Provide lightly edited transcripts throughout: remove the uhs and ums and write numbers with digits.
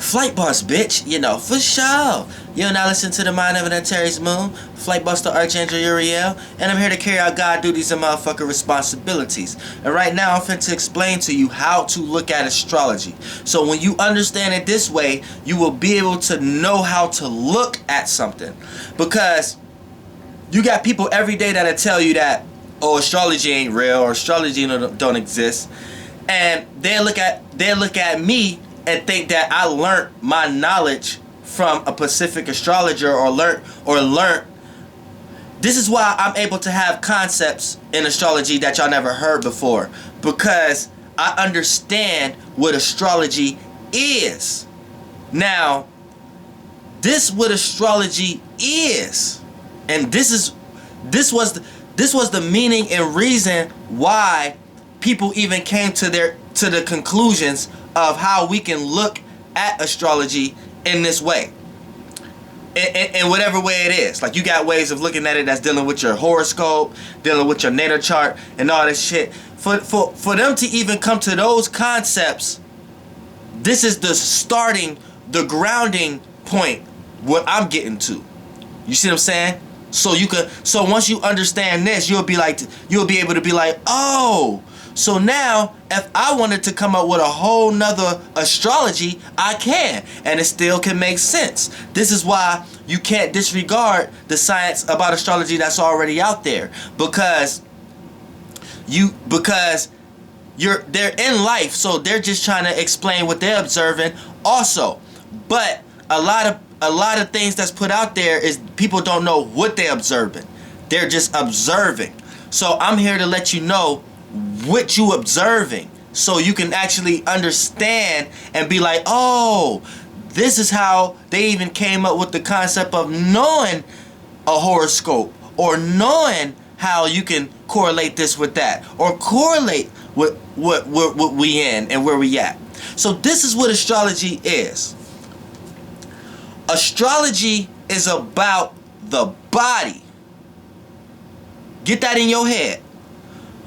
Flight Boss, bitch, you know, for sure. You're now listening to the Mind of an Antares Moon, Flight Buster Archangel Uriel, and I'm here to carry out God duties and motherfucking responsibilities. And right now, I'm finna explain to you how to look at astrology. So when you understand it this way, you will be able to know how to look at something. Because you got people every day that'll tell you that, oh, astrology ain't real, or astrology don't exist. And they look at me and think that I learned my knowledge from a Pacific astrologer or learned. This is why I'm able to have concepts in astrology that y'all never heard before, because I understand what astrology is. Now, this what astrology is, and this was the meaning and reason why people even came to the conclusions of how we can look at astrology in this way. In whatever way it is. Like, you got ways of looking at it that's dealing with your horoscope, dealing with your natal chart, and all this shit. For them to even come to those concepts, this is the grounding point what I'm getting to. You see what I'm saying? So once you understand this, you'll be able to be like, oh, so now, if I wanted to come up with a whole nother astrology, I can. And it still can make sense. This is why you can't disregard the science about astrology that's already out there. Because they're in life, so they're just trying to explain what they're observing also. But a lot of things that's put out there is people don't know what they're observing. They're just observing. So I'm here to let you know what you observing, so you can actually understand and be like, oh, this is how they even came up with the concept of knowing a horoscope, or knowing how you can correlate this with that, or correlate with what we in and where we at. So this is what astrology is. Astrology is about the body. Get that in your head.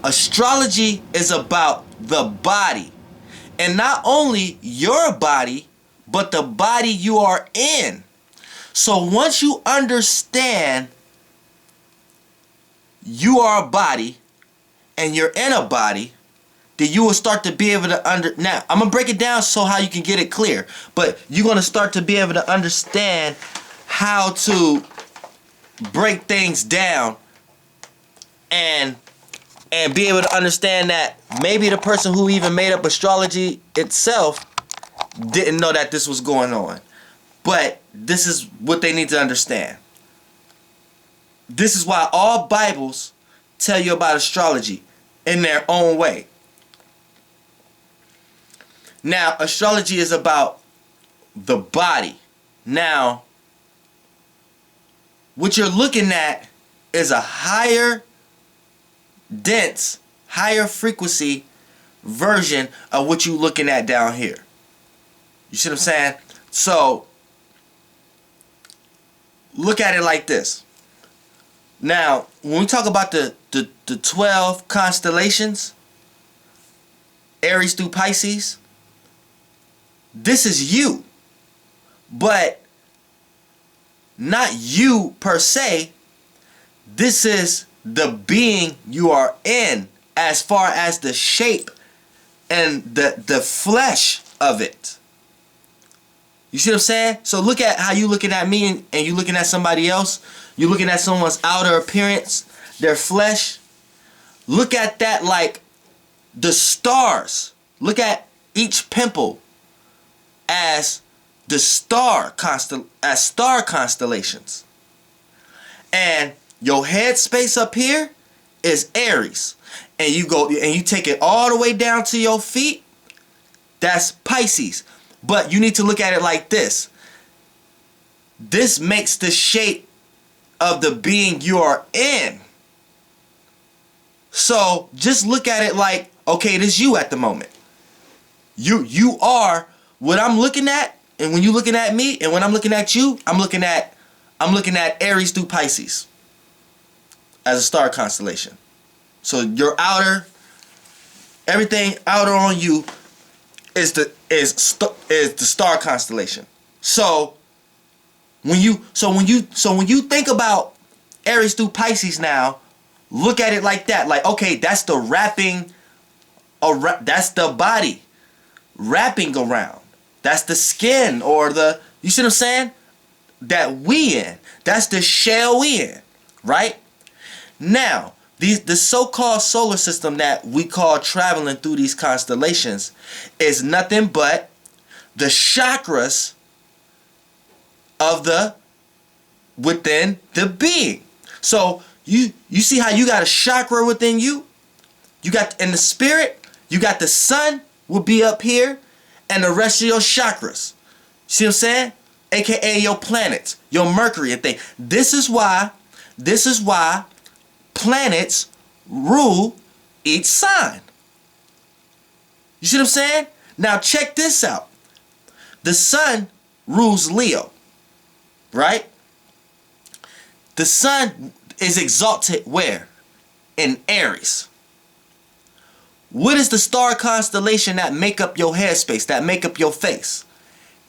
Astrology is about the body. And not only your body, but the body you are in. So once you understand you are a body and you're in a body, then you will start to be able to now, I'm going to break it down so how you can get it clear. But you're going to start to be able to understand how to break things down and be able to understand that maybe the person who even made up astrology itself didn't know that this was going on. But this is what they need to understand. This is why all Bibles tell you about astrology in their own way. Now, astrology is about the body. Now, what you're looking at is a higher dense, higher frequency version of what you're looking at down here. You see what I'm saying? So, look at it like this. Now, when we talk about the 12 constellations, Aries through Pisces, this is you. But not you per se. This is the being you are in, as far as the shape and the flesh of it. You see what I'm saying? So look at how you looking at me and you looking at somebody else. You're looking at someone's outer appearance, their flesh. Look at that like the stars. Look at each pimple as the star constellations. And your head space up here is Aries. And you take it all the way down to your feet. That's Pisces. But you need to look at it like this. This makes the shape of the being you are in. So just look at it like, okay, this is you at the moment. You are what I'm looking at, and when you're looking at me, and when I'm looking at you, I'm looking at Aries through Pisces as a star constellation. So your outer, everything outer on you is the star constellation. So when you think about Aries through Pisces now, look at it like that. Like, okay, that's the wrapping, that's the body wrapping around. That's the skin, or the, you see what I'm saying? That we in. That's the shell we in, right? Now, the so-called solar system that we call traveling through these constellations is nothing but the chakras of within the being. So you see how you got a chakra within you? You got, in the spirit, you got the sun will be up here, and the rest of your chakras. See what I'm saying? AKA your planets, your Mercury and thing. This is why planets rule each sign. You see what I'm saying? Now check this out. The sun rules Leo, right? The sun is exalted where? In Aries. What is the star constellation that make up your headspace, that make up your face?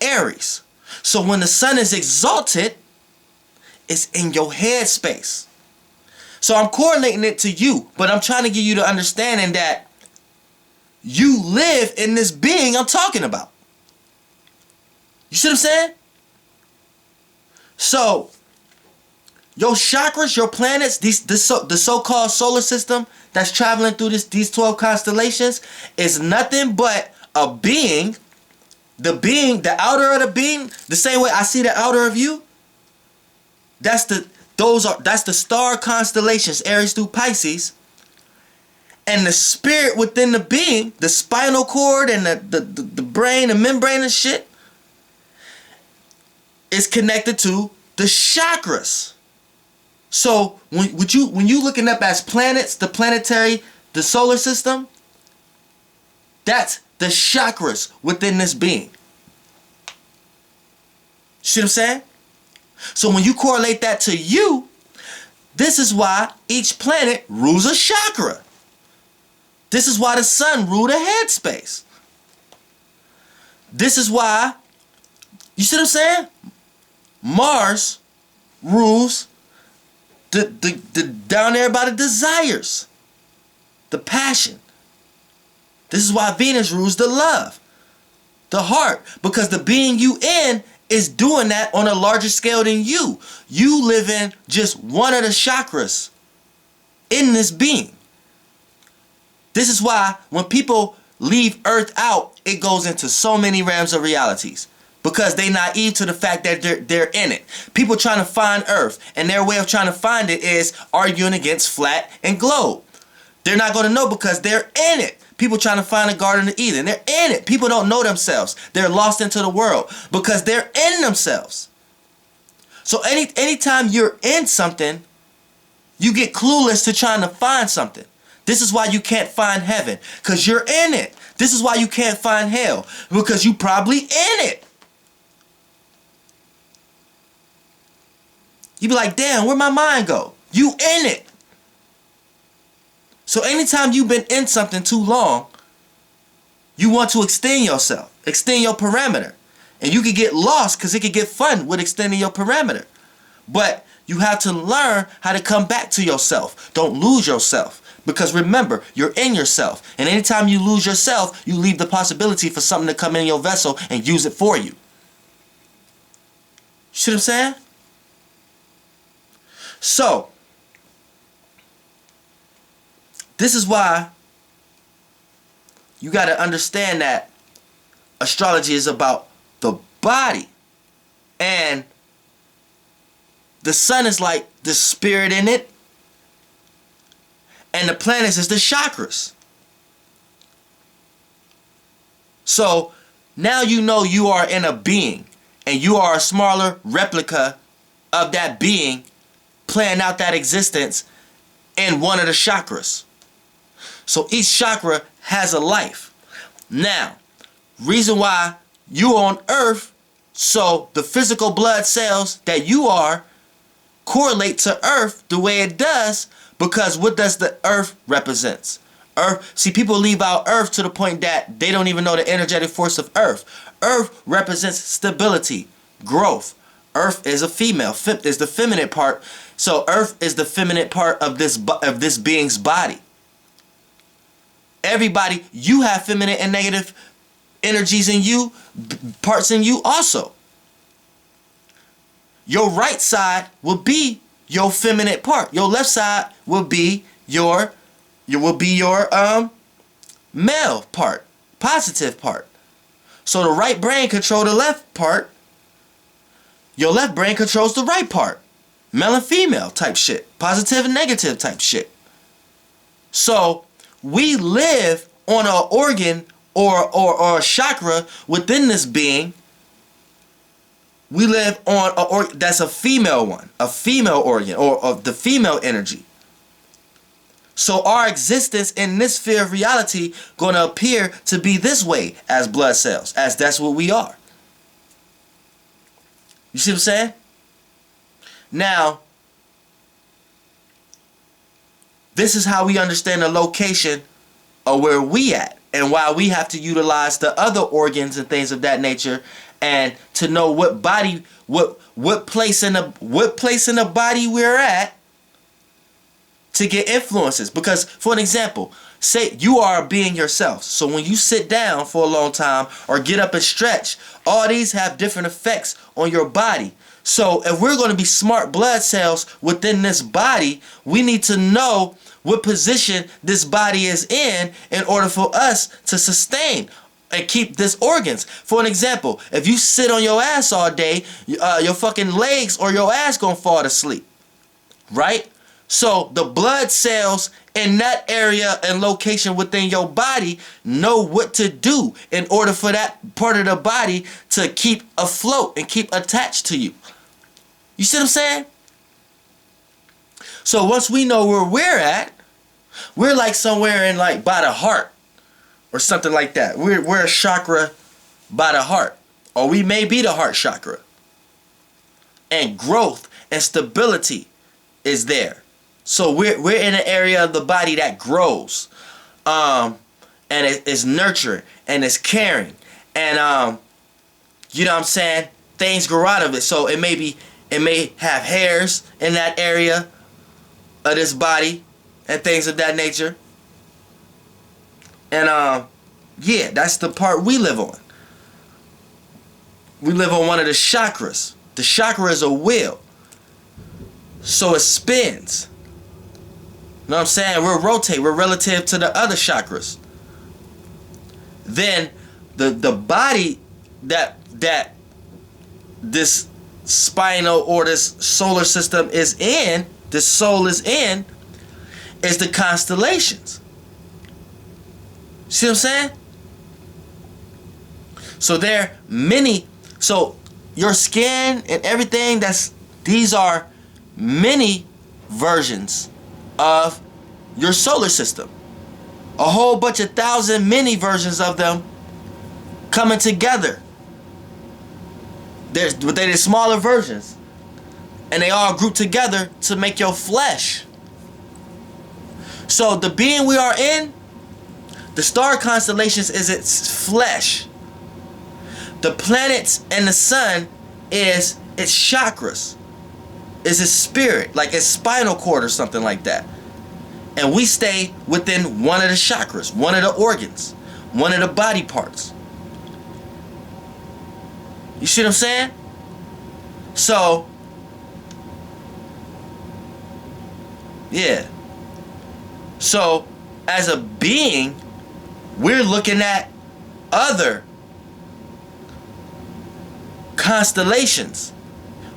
Aries. So when the sun is exalted, it's in your headspace. So I'm correlating it to you, but I'm trying to give you the understanding that you live in this being I'm talking about. You see what I'm saying? So your chakras, your planets, the so-called solar system that's traveling through these 12 constellations is nothing but a being. The being, the outer of the being, the same way I see the outer of you. That's the star constellations, Aries through Pisces. And the spirit within the being, the spinal cord and the brain, the membrane and shit, is connected to the chakras. So when you looking up as planets, the planetary, the solar system, that's the chakras within this being. See what I'm saying? So when you correlate that to you, this is why each planet rules a chakra. This is why the sun rules the headspace. This is why, you see what I'm saying? Mars rules the down there by the desires, the passion. This is why Venus rules the love, the heart, because the being you in is doing that on a larger scale than you. You live in just one of the chakras in this being. This is why when people leave Earth out, it goes into so many realms of realities. Because they naive to the fact that they're in it. People trying to find Earth, and their way of trying to find it is arguing against flat and globe. They're not going to know because they're in it. People trying to find a Garden of Eden. They're in it. People don't know themselves. They're lost into the world because they're in themselves. So anytime you're in something, you get clueless to trying to find something. This is why you can't find heaven, because you're in it. This is why you can't find hell, because you probably in it. You be like, damn, where'd my mind go? You in it. So anytime you've been in something too long, you want to extend yourself, extend your parameter. And you can get lost because it can get fun with extending your parameter. But you have to learn how to come back to yourself. Don't lose yourself. Because remember, you're in yourself. And anytime you lose yourself, you leave the possibility for something to come in your vessel and use it for you. See what I'm saying? So, this is why you got to understand that astrology is about the body. And the sun is like the spirit in it. And the planets is the chakras. So, now you know you are in a being. And you are a smaller replica of that being playing out that existence in one of the chakras. So each chakra has a life. Now, reason why you on Earth, so the physical blood cells that you are correlate to Earth the way it does, because what does the Earth represents? Earth, see, people leave out Earth to the point that they don't even know the energetic force of Earth. Earth represents stability, growth. Earth is a female. Is the feminine part. So Earth is the feminine part of this being's body. Everybody, you have feminine and negative energies in you, parts in you also. Your right side will be your feminine part. Your left side will be your male part, positive part. So the right brain controls the left part. Your left brain controls the right part. Male and female type shit. Positive and negative type shit. So we live on an organ or a chakra within this being. We live on a organ that's a female one, a female organ, or of the female energy. So our existence in this sphere of reality going to appear to be this way as blood cells, as that's what we are. You see what I'm saying? Now, this is how we understand the location of where we at and why we have to utilize the other organs and things of that nature, and to know what body, what place in the body we're at to get influences. Because, for an example, say you are being yourself. So when you sit down for a long time or get up and stretch, all these have different effects on your body. So if we're going to be smart blood cells within this body, we need to know what position this body is in order for us to sustain and keep this organs. For an example, if you sit on your ass all day, your fucking legs or your ass gonna fall to sleep, right? So the blood cells in that area and location within your body know what to do in order for that part of the body to keep afloat and keep attached to you. You see what I'm saying? So once we know where we're at, we're like somewhere in like by the heart or something like that. We're a chakra by the heart, or we may be the heart chakra. And growth and stability is there. So we're in an area of the body that grows, and it is nurturing and it's caring, and you know what I'm saying, things grow out of it. So it may have hairs in that area of this body and things of that nature. And yeah, that's the part we live on. We live on one of the chakras. The chakra is a wheel, so it spins. You know what I'm saying? We're rotate. We're relative to the other chakras. Then the body that this spinal or this solar system is in, this soul is in, is the constellations. See what I'm saying? So there are many. So your skin and everything, these are many versions of your solar system. A whole bunch of thousand mini versions of them coming together. They're the smaller versions, and they all group together to make your flesh. So the being we are in, the star constellations is its flesh. The planets and the sun is its chakras, is its spirit, like its spinal cord or something like that. And we stay within one of the chakras, one of the organs, one of the body parts. You see what I'm saying? So, yeah. So, as a being, we're looking at other constellations.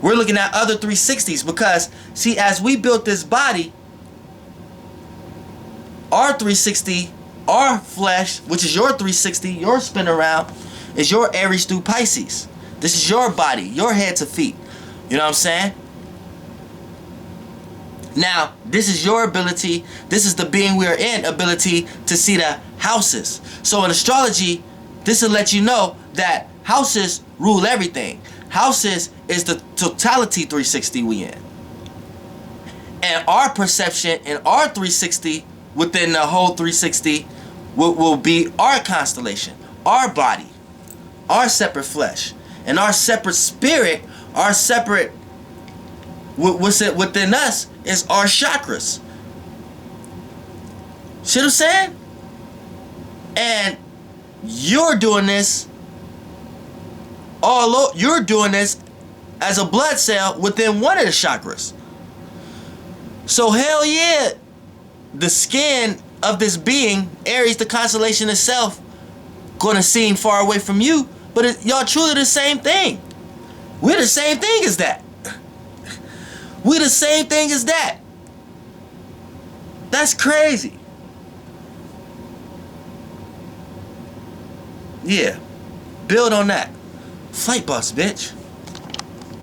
We're looking at other 360s because, see, as we built this body, our 360, our flesh, which is your 360, your spin around, is your Aries through Pisces. This is your body, your head to feet. You know what I'm saying? Now, this is your ability, this is the being we are in, ability to see the houses. So in astrology, this will let you know that houses rule everything. Houses is the totality 360 we in. And our perception in our 360 within the whole 360 will be our constellation, our body, our separate flesh, and our separate spirit, our separate, what's it within us is our chakras. See what I'm saying? And you're doing this you're doing this as a blood cell within one of the chakras. So hell yeah, the skin of this being, Aries, the constellation itself, gonna seem far away from you, but y'all truly the same thing. We're the same thing as that. We're the same thing as that. That's crazy. Yeah. Build on that. Flight bus, bitch.